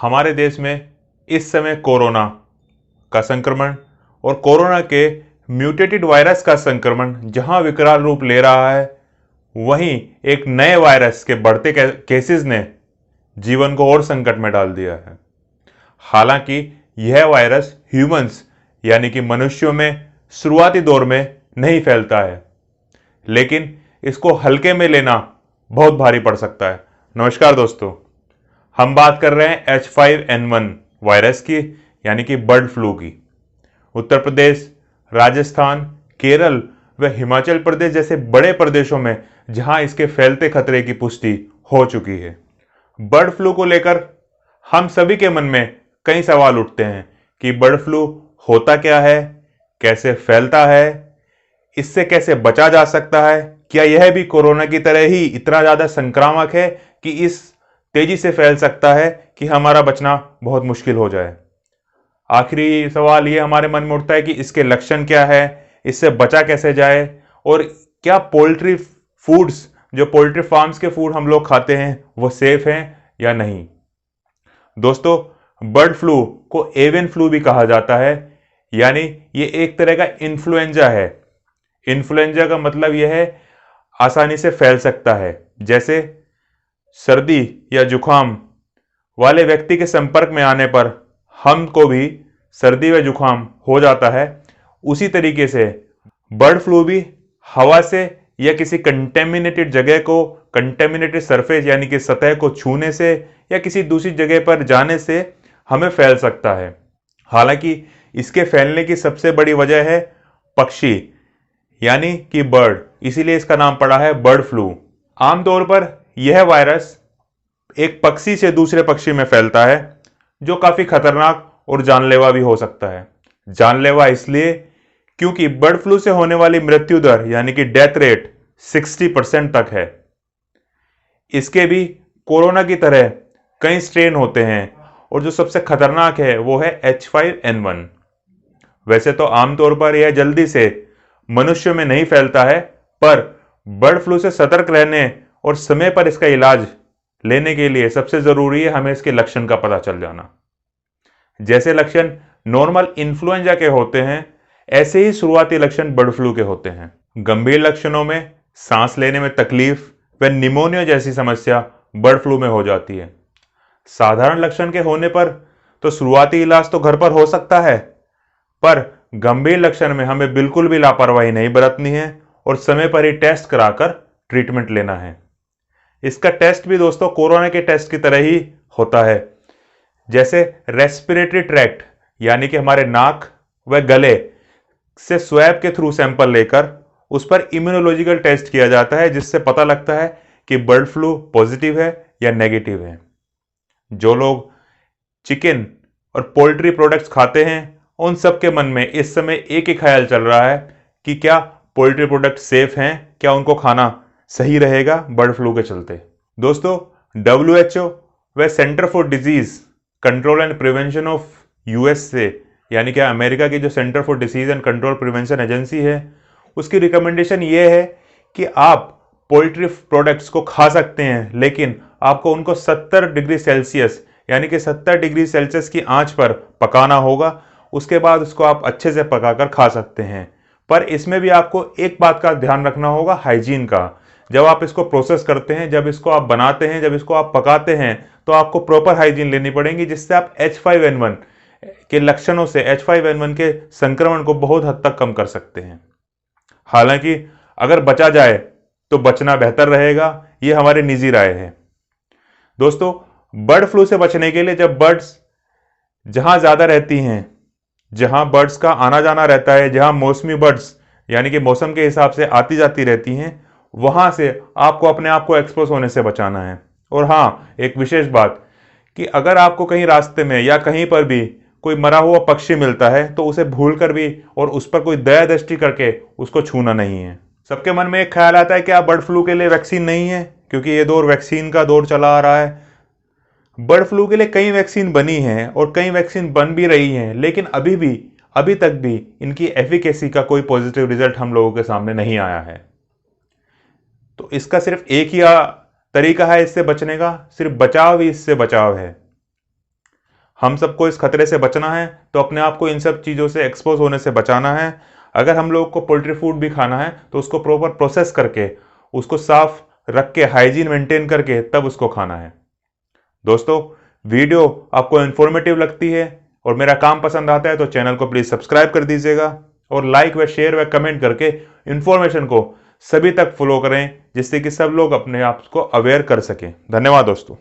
हमारे देश में इस समय कोरोना का संक्रमण और कोरोना के म्यूटेटेड वायरस का संक्रमण जहां विकराल रूप ले रहा है, वहीं एक नए वायरस के बढ़ते केसेस ने जीवन को और संकट में डाल दिया है। हालांकि यह वायरस ह्यूमंस यानी कि मनुष्यों में शुरुआती दौर में नहीं फैलता है, लेकिन इसको हल्के में लेना बहुत भारी पड़ सकता है। नमस्कार दोस्तों, हम बात कर रहे हैं H5N1 वायरस की यानी कि बर्ड फ्लू की। उत्तर प्रदेश, राजस्थान, केरल व हिमाचल प्रदेश जैसे बड़े प्रदेशों में जहां इसके फैलते खतरे की पुष्टि हो चुकी है। बर्ड फ्लू को लेकर हम सभी के मन में कई सवाल उठते हैं कि बर्ड फ्लू होता क्या है, कैसे फैलता है, इससे कैसे बचा जा सकता है, क्या यह भी कोरोना की तरह ही इतना ज्यादा संक्रामक है कि इस तेजी से फैल सकता है कि हमारा बचना बहुत मुश्किल हो जाए। आखिरी सवाल ये हमारे मन में उठता है कि इसके लक्षण क्या है, इससे बचा कैसे जाए, और क्या पोल्ट्री फूड्स, जो पोल्ट्री फार्म्स के फूड हम लोग खाते हैं, वो सेफ हैं या नहीं। दोस्तों, बर्ड फ्लू को एवियन फ्लू भी कहा जाता है, यानी ये एक तरह का इन्फ्लुएंजा है। इन्फ्लुएंजा का मतलब यह है आसानी से फैल सकता है। जैसे सर्दी या जुखाम वाले व्यक्ति के संपर्क में आने पर हमको भी सर्दी व जुखाम हो जाता है, उसी तरीके से बर्ड फ्लू भी हवा से या किसी कंटेमिनेटेड जगह को, कंटेमिनेटेड सरफेस यानी कि सतह को छूने से या किसी दूसरी जगह पर जाने से हमें फैल सकता है। हालांकि इसके फैलने की सबसे बड़ी वजह है पक्षी यानी कि बर्ड, इसीलिए इसका नाम पड़ा है बर्ड फ्लू। आमतौर पर यह वायरस एक पक्षी से दूसरे पक्षी में फैलता है, जो काफी खतरनाक और जानलेवा भी हो सकता है। जानलेवा इसलिए क्योंकि बर्ड फ्लू से होने वाली मृत्यु दर यानी कि डेथ रेट 60% तक है। इसके भी कोरोना की तरह कई स्ट्रेन होते हैं और जो सबसे खतरनाक है वो है H5N1। वैसे तो आमतौर पर यह जल्दी से मनुष्य में नहीं फैलता है, पर बर्ड फ्लू से सतर्क रहने और समय पर इसका इलाज लेने के लिए सबसे जरूरी है हमें इसके लक्षण का पता चल जाना। जैसे लक्षण नॉर्मल इन्फ्लुएंजा के होते हैं, ऐसे ही शुरुआती लक्षण बर्ड फ्लू के होते हैं। गंभीर लक्षणों में सांस लेने में तकलीफ व निमोनिया जैसी समस्या बर्ड फ्लू में हो जाती है। साधारण लक्षण के होने पर तो शुरुआती इलाज तो घर पर हो सकता है, पर गंभीर लक्षण में हमें बिल्कुल भी लापरवाही नहीं बरतनी है और समय पर ही टेस्ट कराकर ट्रीटमेंट लेना है। इसका टेस्ट भी दोस्तों कोरोना के टेस्ट की तरह ही होता है। जैसे रेस्पिरेटरी ट्रैक्ट यानी कि हमारे नाक व गले से स्वैब के थ्रू सैंपल लेकर उस पर इम्यूनोलॉजिकल टेस्ट किया जाता है, जिससे पता लगता है कि बर्ड फ्लू पॉजिटिव है या नेगेटिव है। जो लोग चिकन और पोल्ट्री प्रोडक्ट्स खाते हैं, उन सब के मन में इस समय एक ही ख्याल चल रहा है कि क्या पोल्ट्री प्रोडक्ट सेफ हैं, क्या उनको खाना सही रहेगा बर्ड फ्लू के चलते। दोस्तों, WHO व centre for disease control and prevention of USA यानी कि अमेरिका की जो centre for disease and control prevention agency है, उसकी रिकमेंडेशन ये है कि आप पोल्ट्री प्रोडक्ट्स को खा सकते हैं, लेकिन आपको उनको 70 डिग्री सेल्सियस यानी कि 70 डिग्री सेल्सियस की आंच पर पकाना होगा। उसके बाद उसको आप अच्छे से पकाकर खा सकते हैं, पर इसमें भी आपको एक बात का ध्यान रखना होगा, हाइजीन का। जब आप इसको प्रोसेस करते हैं, जब इसको आप बनाते हैं, जब इसको आप पकाते हैं, तो आपको प्रॉपर हाइजीन लेनी पड़ेगी, जिससे आप H5N1 के लक्षणों से, H5N1 के संक्रमण को बहुत हद तक कम कर सकते हैं। हालांकि अगर बचा जाए तो बचना बेहतर रहेगा, ये हमारी निजी राय है। दोस्तों, बर्ड फ्लू से बचने के लिए जब बर्ड्स जहां ज्यादा रहती हैं, जहां बर्ड्स का आना जाना रहता है, जहां मौसमी बर्ड्स यानी कि मौसम के हिसाब से आती जाती रहती हैं, वहां से आपको अपने आप को एक्सपोज होने से बचाना है। और हाँ, एक विशेष बात कि अगर आपको कहीं रास्ते में या कहीं पर भी कोई मरा हुआ पक्षी मिलता है, तो उसे भूलकर भी और उस पर कोई दया दृष्टि करके उसको छूना नहीं है। सबके मन में एक ख्याल आता है कि आप बर्ड फ्लू के लिए वैक्सीन नहीं है, क्योंकि ये दौर वैक्सीन का दौर चला आ रहा है। बर्ड फ्लू के लिए कई वैक्सीन बनी हैं और कई वैक्सीन बन भी रही हैं, लेकिन अभी तक भी इनकी एफिकेसी का कोई पॉजिटिव रिजल्ट हम लोगों के सामने नहीं आया है। तो इसका सिर्फ एक ही तरीका है इससे बचने का, सिर्फ बचाव ही इससे बचाव है। हम सबको इस खतरे से बचना है, तो अपने आप को इन सब चीज़ों से एक्सपोज होने से बचाना है। अगर हम लोग को पोल्ट्री फूड भी खाना है तो उसको प्रॉपर प्रोसेस करके, उसको साफ रख के, हाइजीन मेंटेन करके तब उसको खाना है। दोस्तों, वीडियो आपको इन्फॉर्मेटिव लगती है और मेरा काम पसंद आता है तो चैनल को प्लीज़ सब्सक्राइब कर दीजिएगा और लाइक व शेयर व कमेंट करके इन्फॉर्मेशन को सभी तक फॉलो करें, जिससे कि सब लोग अपने आप को अवेयर कर सकें। धन्यवाद दोस्तों।